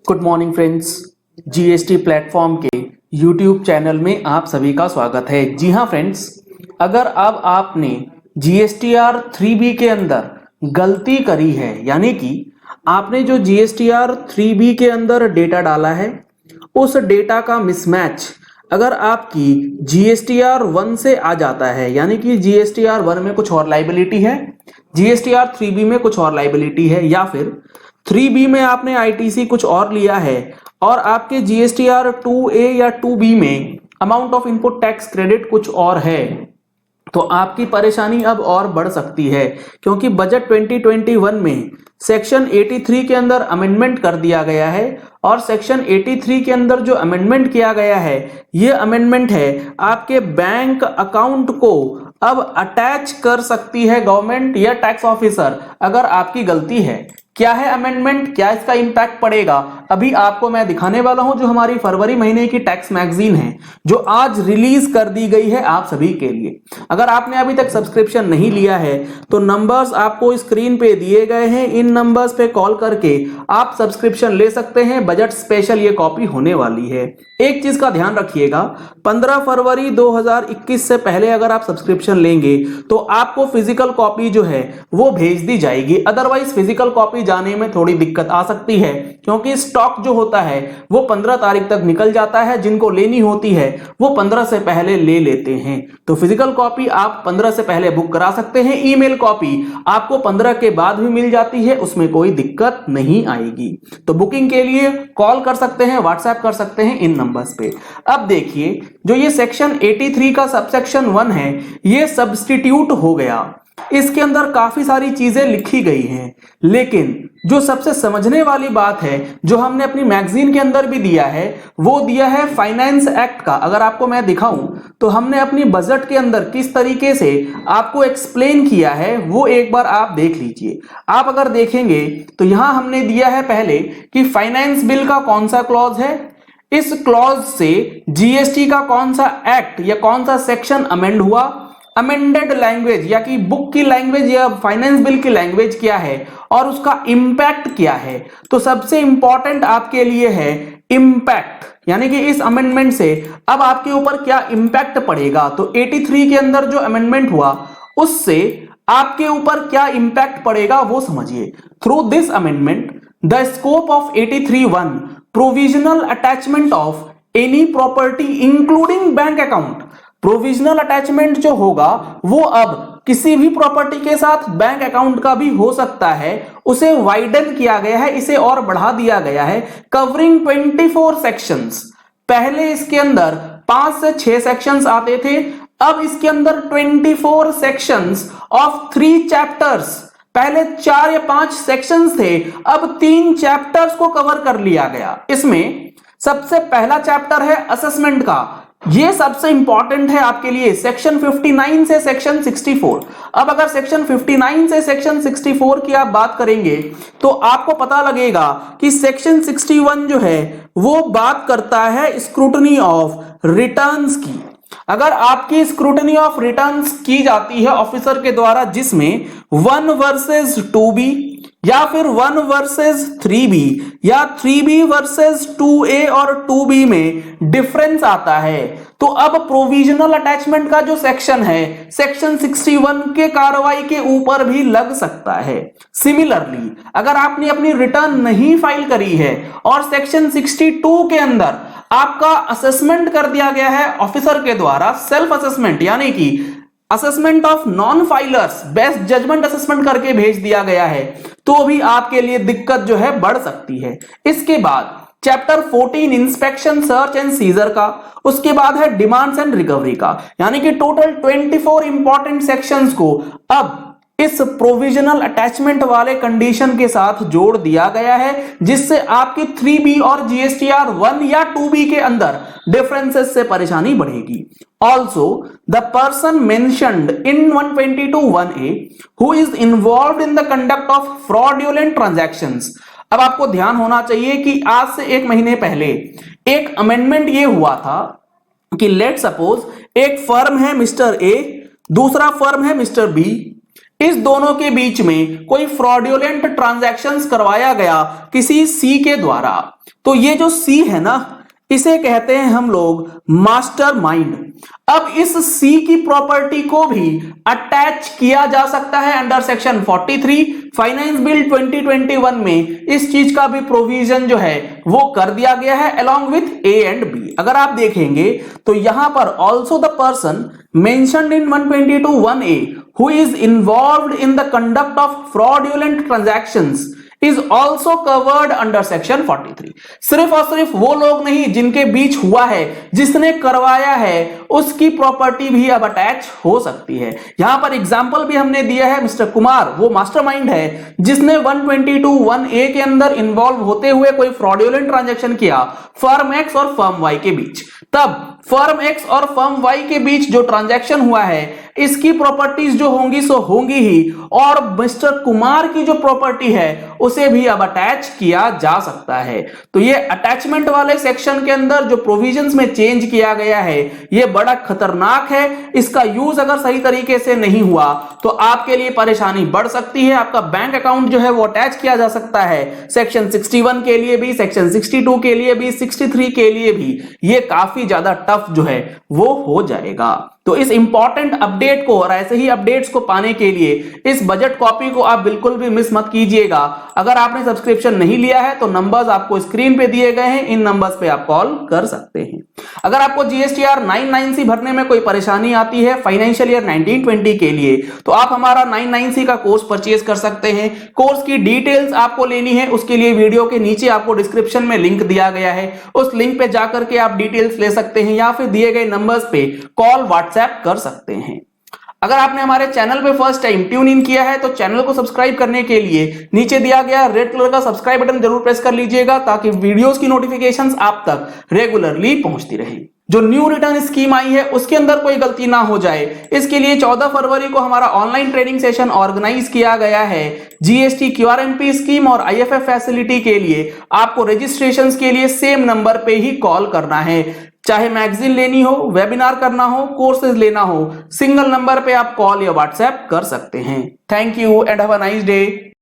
Good morning friends, GST platform के YouTube channel में आप सभी का स्वागत है। जी हाँ फ्रेंड्स, अगर अब आपने जीएसटीआर 3B के अंदर गलती करी है, यानी कि आपने जो जीएसटीआर 3B के अंदर डेटा डाला है उस डेटा का मिसमैच अगर आपकी जीएसटीआर 1 से आ जाता है, यानी कि जीएसटीआर 1 में कुछ और लाइबिलिटी है, जीएसटीआर 3B में कुछ और लाइबिलिटी है, या फिर 3B में आपने आईटीसी कुछ और लिया है और आपके जीएसटीआर 2A या 2B में amount of input tax credit कुछ और है, तो आपकी परेशानी अब और बढ़ सकती है। क्योंकि बजट 2021 में सेक्शन 83 के अंदर अमेंडमेंट कर दिया गया है और सेक्शन 83 के अंदर जो अमेंडमेंट किया गया है, ये अमेंडमेंट है आपके बैंक अकाउंट को अब अटैच कर सकती है गवर्नमेंट या टैक्स ऑफिसर अगर आपकी गलती है। क्या है अमेंडमेंट, क्या इसका इंपैक्ट पड़ेगा, अभी आपको मैं दिखाने वाला हूं, जो हमारी फरवरी महीने की टैक्स मैगजीन है जो आज रिलीज कर दी गई है आप सभी के लिए। अगर आपने अभी तक सब्सक्रिप्शन नहीं लिया है तो नंबर्स आपको स्क्रीन पे दिए गए हैं, इन नंबर्स पे कॉल करके आप सब्सक्रिप्शन ले सकते हैं। बजट स्पेशल ये कॉपी होने वाली है। एक चीज का ध्यान रखिएगा, 15 फरवरी 2021 से पहले अगर आप सब्सक्रिप्शन लेंगे तो आपको फिजिकल कॉपी जो है वो भेज दी जाएगी। अदरवाइज फिजिकल कॉपी जाने में थोड़ी दिक्कत आ सकती है, क्योंकि स्टॉक जो होता है वो 15 तारीख तक निकल जाता है। जिनको लेनी होती है वो 15 से पहले ले लेते हैं। तो फिजिकल कॉपी आप 15 से पहले बुक करा सकते हैं। ईमेल कॉपी आपको 15 के बाद भी मिल जाती है, उसमें कोई दिक्कत नहीं आएगी। तो बुकिंग के लिए कॉल कर सकते हैं, व्हाट्सएप कर सकते हैं इन नंबर्स पे। अब देखिए, जो ये सेक्शन 83 का सबसेक्शन 1 है, ये सब्स्टिट्यूट हो गया। इसके अंदर काफी सारी चीजें लिखी गई हैं, लेकिन जो सबसे समझने वाली बात है, जो हमने अपनी मैगजीन के अंदर भी दिया है, वो दिया है फाइनेंस एक्ट का। अगर आपको मैं दिखाऊं तो हमने अपनी बजट के अंदर किस तरीके से आपको एक्सप्लेन किया है वो एक बार आप देख लीजिए। आप अगर देखेंगे तो यहां हमने दिया है पहले कि फाइनेंस बिल का कौन सा क्लॉज है, इस क्लॉज से जीएसटी का कौन सा एक्ट या कौन सा सेक्शन अमेंड हुआ, अमेंडेड लैंग्वेज या कि बुक की लैंग्वेज या फाइनेंस बिल की लैंग्वेज क्या है और उसका इंपैक्ट क्या है। तो सबसे इंपॉर्टेंट आपके लिए है इंपैक्ट, यानी कि इस अमेंडमेंट से अब आपके ऊपर क्या इंपैक्ट पड़ेगा। तो 83 के अंदर जो अमेंडमेंट हुआ उससे आपके ऊपर क्या इंपैक्ट पड़ेगा वो समझिए। Through this amendment the scope of 83(1) provisional attachment of any property including bank account. Provisional attachment जो होगा वो अब किसी भी प्रॉपर्टी के साथ बैंक अकाउंट का भी हो सकता है, उसे वाइडन किया गया है, इसे और बढ़ा दिया गया है, कवरिंग 24 सेक्शंस। पहले इसके अंदर 5 से 6 सेक्शंस आते थे, अब इसके अंदर 24 सेक्शंस ऑफ 3 चैप्टर्स। पहले 4 या 5 सेक्शंस थे, अब 3 चैप्टर्स को कवर कर लिया गया। इसमें सबसे पहला चैप्टर है असेसमेंट का, ये सबसे इंपॉर्टेंट है आपके लिए, सेक्शन 59 से सेक्शन 64। अब अगर सेक्शन 59 से सेक्शन 64 की आप बात करेंगे तो आपको पता लगेगा कि सेक्शन 61 जो है वो बात करता है स्क्रूटनी ऑफ रिटर्न्स की। अगर आपकी स्क्रूटनी ऑफ रिटर्न्स की जाती है ऑफिसर के द्वारा, जिसमें 1 वर्सेस 2B या फिर 1 वर्सेस 3B या 3B वर्सेस 2A और 2B में डिफरेंस आता है, तो अब प्रोविजनल अटैचमेंट का जो सेक्शन है सेक्शन 61 के कार्रवाई के ऊपर भी लग सकता है। सिमिलरली अगर आपने अपनी रिटर्न नहीं फाइल करी है और सेक्शन 62 के अंदर आपका असेसमेंट कर दिया गया है ऑफिसर के द्वारा, सेल्फ असेसमेंट यानी कि assessment of non filers, best judgement assessment करके भेज दिया गया है, तो भी आपके लिए दिक्कत जो है बढ़ सकती है। इसके बाद chapter 14 inspection search and seizure का, उसके बाद है डिमांड्स एंड रिकवरी का, यानी कि टोटल 24 इंपॉर्टेंट सेक्शंस को अब इस प्रोविजनल अटैचमेंट वाले कंडीशन के साथ जोड़ दिया गया है, जिससे आपकी 3B और जीएसटीआर 1 या 2B के अंदर डिफरेंसेस से परेशानी बढ़ेगी। Also, the person mentioned in 122(1)(a who is involved in the conduct of fraudulent transactions। अब आपको ध्यान होना चाहिए कि आज से 1 महीने पहले एक अमेंडमेंट ये हुआ था कि लेट सपोज एक फर्म है मिस्टर ए, दूसरा फर्म है मिस्टर बी। इस दोनों के बीच में कोई फ्रॉडुलेंट ट्रांजैक्शंस करवाया गया किसी सी के द्वारा, तो ये जो सी है ना, इसे कहते हैं हम लोग मास्टरमाइंड। अब इस सी की प्रॉपर्टी को भी अटैच किया जा सकता है अंडर सेक्शन 43 फाइनेंस बिल 2021 में। इस चीज का भी प्रोविजन जो है वो कर दिया गया है along with A and B. अगर आप देखेंगे तो यहां पर also the person mentioned in 122(1)(a who is involved in the conduct of fraudulent transactions is also covered under section 43। सिर्फ और सिर्फ वो लोग नहीं जिनके बीच हुआ है, जिसने करवाया है, उसकी प्रॉपर्टी भी अब अटैच हो सकती है। यहां पर एग्जांपल भी हमने दिया है, मिस्टर कुमार वो मास्टरमाइंड है जिसने 122(1)(a के अंदर इन्वॉल्व होते हुए कोई फ्रॉडुलेंट ट्रांजैक्शन किया फर्म एक्स और फर्म वाई के बीच। तब फर्म एक्स और फर्म वाई के बीच जो ट्रांजैक्शन हुआ है, इसकी प्रॉपर्टीज जो होंगी सो होंगी ही, और मिस्टर कुमार की जो प्रॉपर्टी है उसे भी अब अटैच किया जा सकता है। तो ये अटैचमेंट वाले सेक्शन के अंदर जो प्रोविजंस में चेंज किया गया है, ये बड़ा खतरनाक है। इसका यूज अगर सही तरीके से नहीं हुआ तो आपके लिए परेशानी बढ़ सकती है। आपका बैंक अकाउंट जो है वो अटैच किया जा सकता है सेक्शन 61 के लिए भी, सेक्शन 62 के लिए भी, 63 के लिए भी। ये काफी ज्यादा टफ जो है वो हो जाएगा। तो इस इंपॉर्टेंट अपडेट को और ऐसे ही अपडेट्स को पाने के लिए इस बजट कॉपी को आप बिल्कुल भी मिस मत कीजिएगा। अगर आपने सब्सक्रिप्शन नहीं लिया है तो नंबर्स आपको स्क्रीन पे दिए गए हैं, इन नंबर्स पे आप कॉल कर सकते हैं। अगर आपको जीएसटीआर 99C भरने में कोई परेशानी आती है फाइनेंशियल ईयर 1920 के लिए, तो आप हमारा 99C का कोर्स परचेज कर सकते हैं। कोर्स की डिटेल्स आपको लेनी है, उसके लिए वीडियो के नीचे आपको डिस्क्रिप्शन में लिंक दिया गया है, उस लिंक पे जाकर के आप डिटेल्स ले सकते हैं या फिर दिए गए नंबर्स पे कॉल व्हाट्सएप कर सकते हैं। अगर आपने हमारे चैनल पे फर्स्ट टाइम ट्यून इन किया है तो चैनल को सब्सक्राइब करने के लिए नीचे दिया गया रेड कलर का सब्सक्राइब बटन जरूर प्रेस कर लीजिएगा, ताकि वीडियोस की नोटिफिकेशंस आप तक रेगुलरली पहुंचती रहे। जो न्यू रिटर्न स्कीम आई है उसके अंदर कोई गलती ना हो जाए, इसके लिए 14 फरवरी को हमारा ऑनलाइन ट्रेनिंग सेशन ऑर्गेनाइज किया गया है। जीएसटी क्यूआरएमपी स्कीम और आईएफएफ फैसिलिटी के लिए आपको रजिस्ट्रेशन के लिए सेम नंबर पे ही कॉल करना है। चाहे मैगजीन लेनी हो, वेबिनार करना हो, कोर्सेज लेना हो, सिंगल नंबर पे आप कॉल या व्हाट्सएप कर सकते हैं। Thank you and have a nice day.